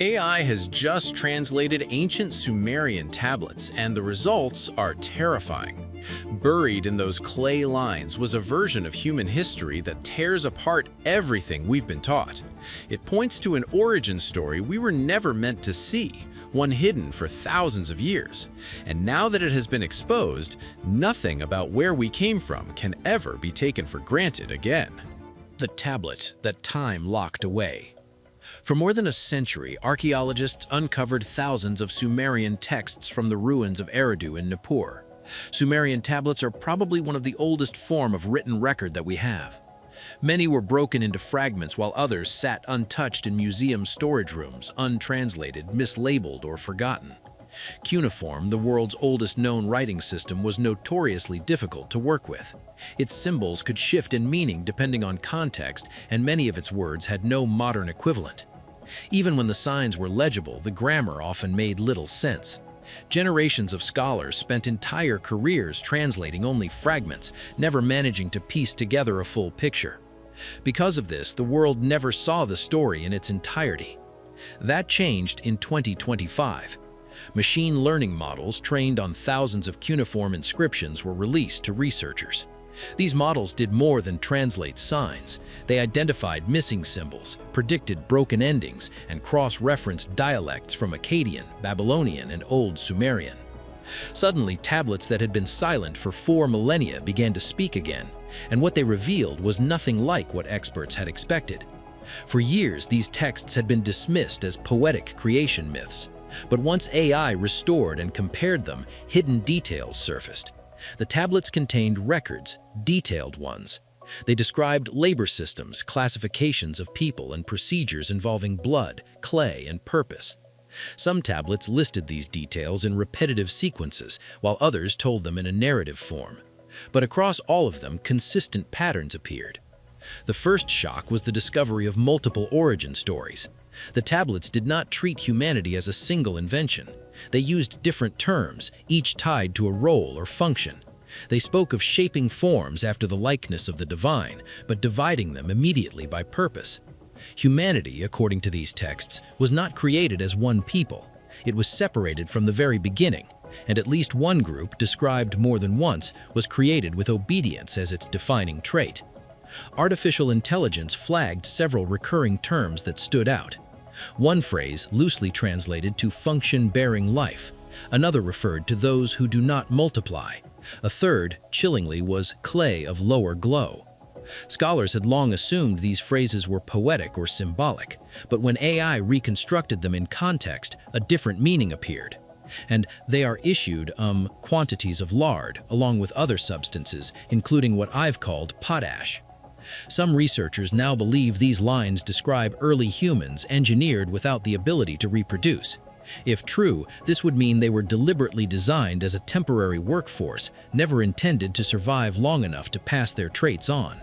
AI has just translated ancient Sumerian tablets, and the results are terrifying. Buried in those clay lines was a version of human history that tears apart everything we've been taught. It points to an origin story we were never meant to see, one hidden for thousands of years. And now that it has been exposed, nothing about where we came from can ever be taken for granted again. The tablet that time locked away. For more than a century, archaeologists uncovered thousands of Sumerian texts from the ruins of Eridu in Nippur. Sumerian tablets are probably one of the oldest form of written record that we have. Many were broken into fragments while others sat untouched in museum storage rooms, untranslated, mislabeled, or forgotten. Cuneiform, the world's oldest known writing system, was notoriously difficult to work with. Its symbols could shift in meaning depending on context, and many of its words had no modern equivalent. Even when the signs were legible, the grammar often made little sense. Generations of scholars spent entire careers translating only fragments, never managing to piece together a full picture. Because of this, the world never saw the story in its entirety. That changed in 2025. Machine learning models trained on thousands of cuneiform inscriptions were released to researchers. These models did more than translate signs. They identified missing symbols, predicted broken endings, and cross-referenced dialects from Akkadian, Babylonian, and Old Sumerian. Suddenly, tablets that had been silent for 4 millennia began to speak again, and what they revealed was nothing like what experts had expected. For years, these texts had been dismissed as poetic creation myths. But once AI restored and compared them, hidden details surfaced. The tablets contained records, detailed ones. They described labor systems, classifications of people, and procedures involving blood, clay, and purpose. Some tablets listed these details in repetitive sequences, while others told them in a narrative form. But across all of them, consistent patterns appeared. The first shock was the discovery of multiple origin stories. The tablets did not treat humanity as a single invention. They used different terms, each tied to a role or function. They spoke of shaping forms after the likeness of the divine, but dividing them immediately by purpose. Humanity, according to these texts, was not created as one people. It was separated from the very beginning, and at least one group, described more than once, was created with obedience as its defining trait. Artificial intelligence flagged several recurring terms that stood out. One phrase loosely translated to function-bearing life. Another referred to those who do not multiply. A third, chillingly, was clay of lower glow. Scholars had long assumed these phrases were poetic or symbolic, but when AI reconstructed them in context, a different meaning appeared. And they are issued quantities of lard, along with other substances, including what I've called potash. Some researchers now believe these lines describe early humans engineered without the ability to reproduce. If true, this would mean they were deliberately designed as a temporary workforce, never intended to survive long enough to pass their traits on.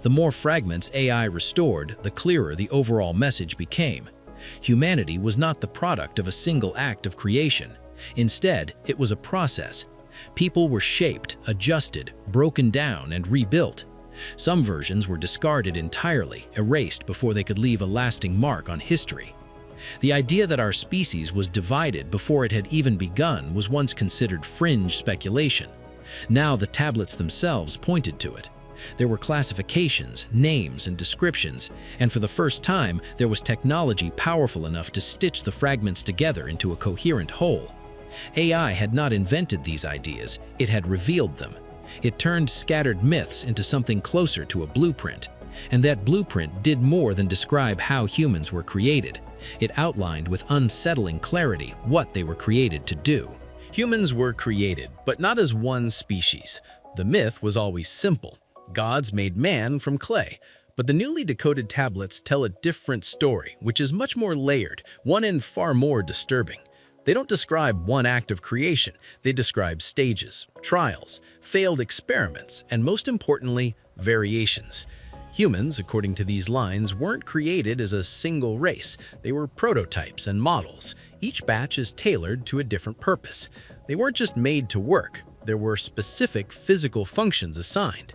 The more fragments AI restored, the clearer the overall message became. Humanity was not the product of a single act of creation. Instead, it was a process. People were shaped, adjusted, broken down, and rebuilt. Some versions were discarded entirely, erased before they could leave a lasting mark on history. The idea that our species was divided before it had even begun was once considered fringe speculation. Now the tablets themselves pointed to it. There were classifications, names, and descriptions, and for the first time, there was technology powerful enough to stitch the fragments together into a coherent whole. AI had not invented these ideas, it had revealed them. It turned scattered myths into something closer to a blueprint. And that blueprint did more than describe how humans were created. It outlined with unsettling clarity what they were created to do. Humans were created, but not as one species. The myth was always simple. Gods made man from clay. But the newly decoded tablets tell a different story, which is much more layered, one and far more disturbing. They don't describe one act of creation, they describe stages, trials, failed experiments, and most importantly, variations. Humans, according to these lines, weren't created as a single race. They were prototypes and models. Each batch is tailored to a different purpose. They weren't just made to work. There were specific physical functions assigned.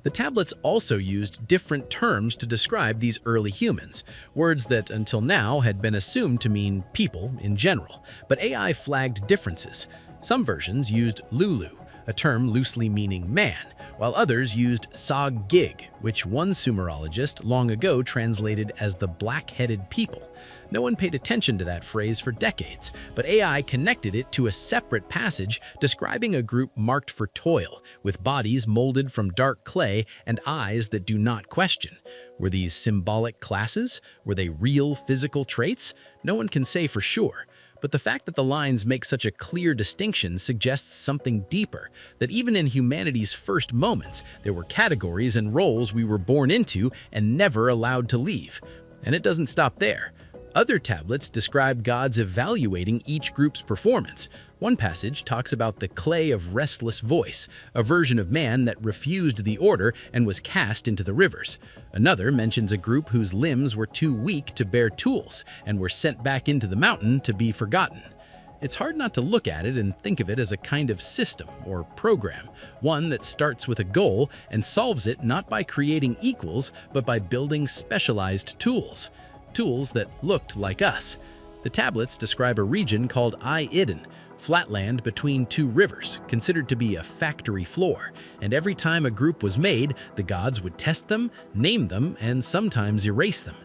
The tablets also used different terms to describe these early humans, words that until now had been assumed to mean people in general, but AI flagged differences. Some versions used Lulu, a term loosely meaning man, while others used Sog-Gig, which one Sumerologist long ago translated as the black-headed people. No one paid attention to that phrase for decades, but AI connected it to a separate passage describing a group marked for toil, with bodies molded from dark clay and eyes that do not question. Were these symbolic classes? Were they real physical traits? No one can say for sure. But the fact that the lines make such a clear distinction suggests something deeper, that even in humanity's first moments, there were categories and roles we were born into and never allowed to leave. And it doesn't stop there. Other tablets describe gods evaluating each group's performance. One passage talks about the clay of restless voice, a version of man that refused the order and was cast into the rivers. Another mentions a group whose limbs were too weak to bear tools and were sent back into the mountain to be forgotten. It's hard not to look at it and think of it as a kind of system or program, one that starts with a goal and solves it not by creating equals, but by building specialized tools. Tools that looked like us. The tablets describe a region called Ai-Idin, flatland between two rivers, considered to be a factory floor, and every time a group was made, the gods would test them, name them, and sometimes erase them.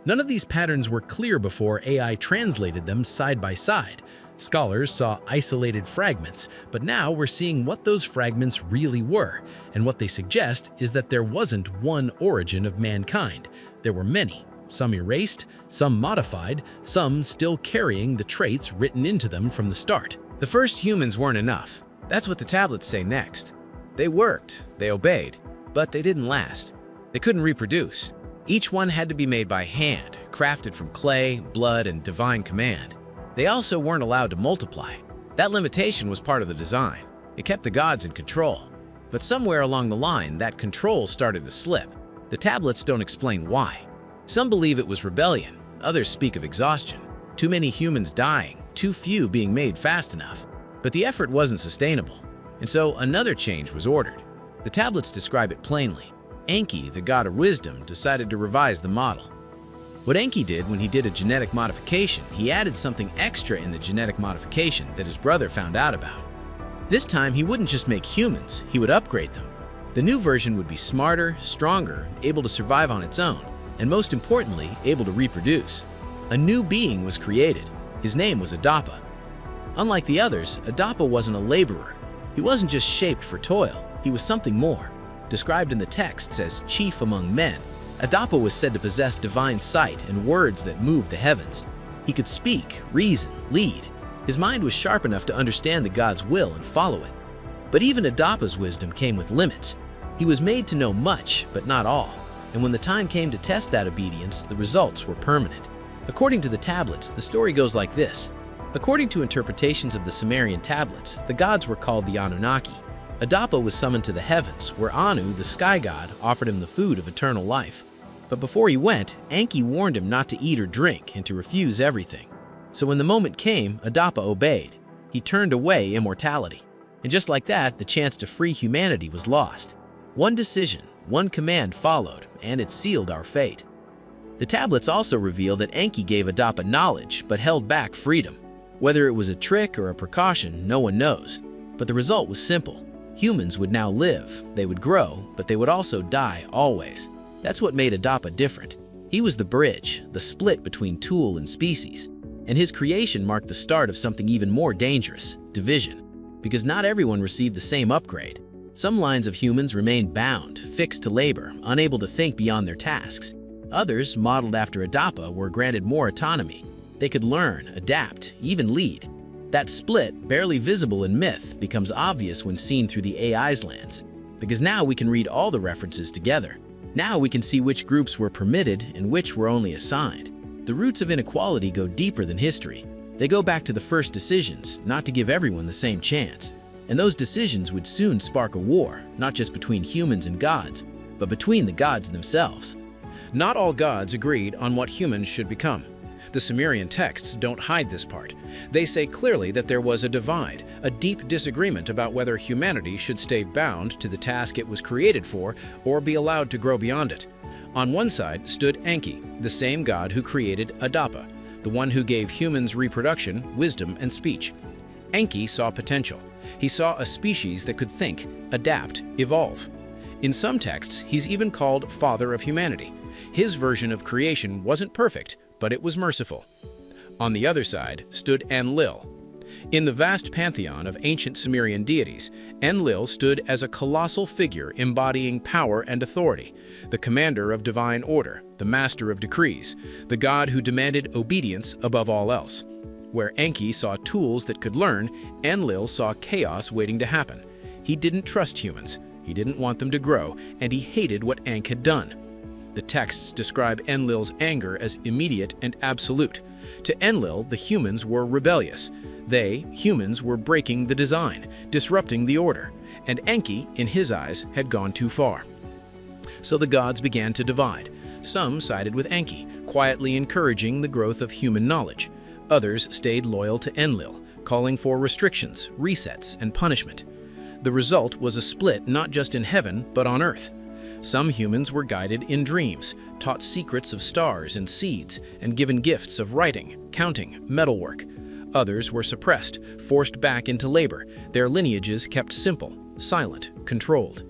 None of these patterns were clear before AI translated them side by side. Scholars saw isolated fragments, but now we're seeing what those fragments really were, and what they suggest is that there wasn't one origin of mankind. There were many. Some erased, some modified, some still carrying the traits written into them from the start. The first humans weren't enough. That's what the tablets say next. They worked, they obeyed, but they didn't last. They couldn't reproduce. Each one had to be made by hand, crafted from clay, blood, and divine command. They also weren't allowed to multiply. That limitation was part of the design. It kept the gods in control. But somewhere along the line, that control started to slip. The tablets don't explain why. Some believe it was rebellion, others speak of exhaustion, too many humans dying, too few being made fast enough. But the effort wasn't sustainable, and so another change was ordered. The tablets describe it plainly. Enki, the god of wisdom, decided to revise the model. What Enki did when he did a genetic modification, he added something extra in the genetic modification that his brother found out about. This time, he wouldn't just make humans, he would upgrade them. The new version would be smarter, stronger, able to survive on its own, and most importantly, able to reproduce. A new being was created. His name was Adapa. Unlike the others, Adapa wasn't a laborer. He wasn't just shaped for toil, he was something more. Described in the texts as chief among men, Adapa was said to possess divine sight and words that moved the heavens. He could speak, reason, lead. His mind was sharp enough to understand the god's will and follow it. But even Adapa's wisdom came with limits. He was made to know much, but not all. And when the time came to test that obedience, the results were permanent. According to the tablets, the story goes like this. According to interpretations of the Sumerian tablets, the gods were called the Anunnaki. Adapa was summoned to the heavens, where Anu, the sky god, offered him the food of eternal life. But before he went, Enki warned him not to eat or drink and to refuse everything. So when the moment came, Adapa obeyed. He turned away immortality. And just like that, the chance to free humanity was lost. One decision, one command followed, and it sealed our fate. The tablets also reveal that Enki gave Adapa knowledge, but held back freedom. Whether it was a trick or a precaution, no one knows. But the result was simple. Humans would now live, they would grow, but they would also die always. That's what made Adapa different. He was the bridge, the split between tool and species. And his creation marked the start of something even more dangerous, division. Because not everyone received the same upgrade. Some lines of humans remained bound, fixed to labor, unable to think beyond their tasks. Others, modeled after Adapa, were granted more autonomy. They could learn, adapt, even lead. That split, barely visible in myth, becomes obvious when seen through the AI's lens. Because now we can read all the references together. Now we can see which groups were permitted and which were only assigned. The roots of inequality go deeper than history. They go back to the first decisions, not to give everyone the same chance. And those decisions would soon spark a war, not just between humans and gods, but between the gods themselves. Not all gods agreed on what humans should become. The Sumerian texts don't hide this part. They say clearly that there was a divide, a deep disagreement about whether humanity should stay bound to the task it was created for or be allowed to grow beyond it. On one side stood Enki, the same god who created Adapa, the one who gave humans reproduction, wisdom, and speech. Enki saw potential. He saw a species that could think, adapt, evolve. In some texts, he's even called Father of Humanity. His version of creation wasn't perfect, but it was merciful. On the other side stood Enlil. In the vast pantheon of ancient Sumerian deities, Enlil stood as a colossal figure embodying power and authority, the commander of divine order, the master of decrees, the god who demanded obedience above all else. Where Enki saw tools that could learn, Enlil saw chaos waiting to happen. He didn't trust humans, he didn't want them to grow, and he hated what Enk had done. The texts describe Enlil's anger as immediate and absolute. To Enlil, the humans were rebellious. They, humans, were breaking the design, disrupting the order, and Enki, in his eyes, had gone too far. So the gods began to divide. Some sided with Enki, quietly encouraging the growth of human knowledge. Others stayed loyal to Enlil, calling for restrictions, resets, and punishment. The result was a split not just in heaven, but on earth. Some humans were guided in dreams, taught secrets of stars and seeds, and given gifts of writing, counting, metalwork. Others were suppressed, forced back into labor, their lineages kept simple, silent, controlled.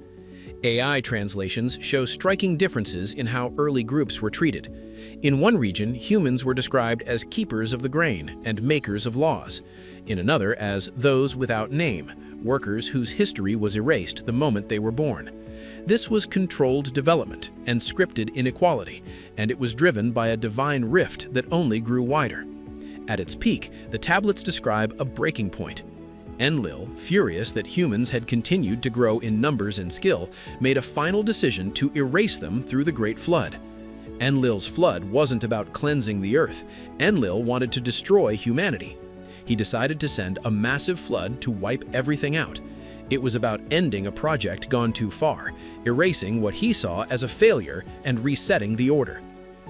AI translations show striking differences in how early groups were treated. In one region, humans were described as keepers of the grain and makers of laws. In another, as those without name, workers whose history was erased the moment they were born. This was controlled development and scripted inequality, and it was driven by a divine rift that only grew wider. At its peak, the tablets describe a breaking point. Enlil, furious that humans had continued to grow in numbers and skill, made a final decision to erase them through the Great Flood. Enlil's flood wasn't about cleansing the earth. Enlil wanted to destroy humanity. He decided to send a massive flood to wipe everything out. It was about ending a project gone too far, erasing what he saw as a failure and resetting the order.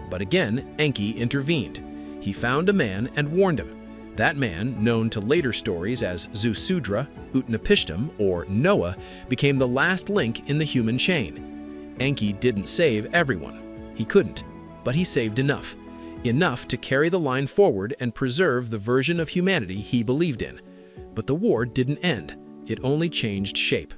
But again, Enki intervened. He found a man and warned him. That man, known to later stories as Zusudra, Utnapishtim, or Noah, became the last link in the human chain. Enki didn't save everyone. He couldn't, but he saved enough. Enough to carry the line forward and preserve the version of humanity he believed in. But the war didn't end. It only changed shape.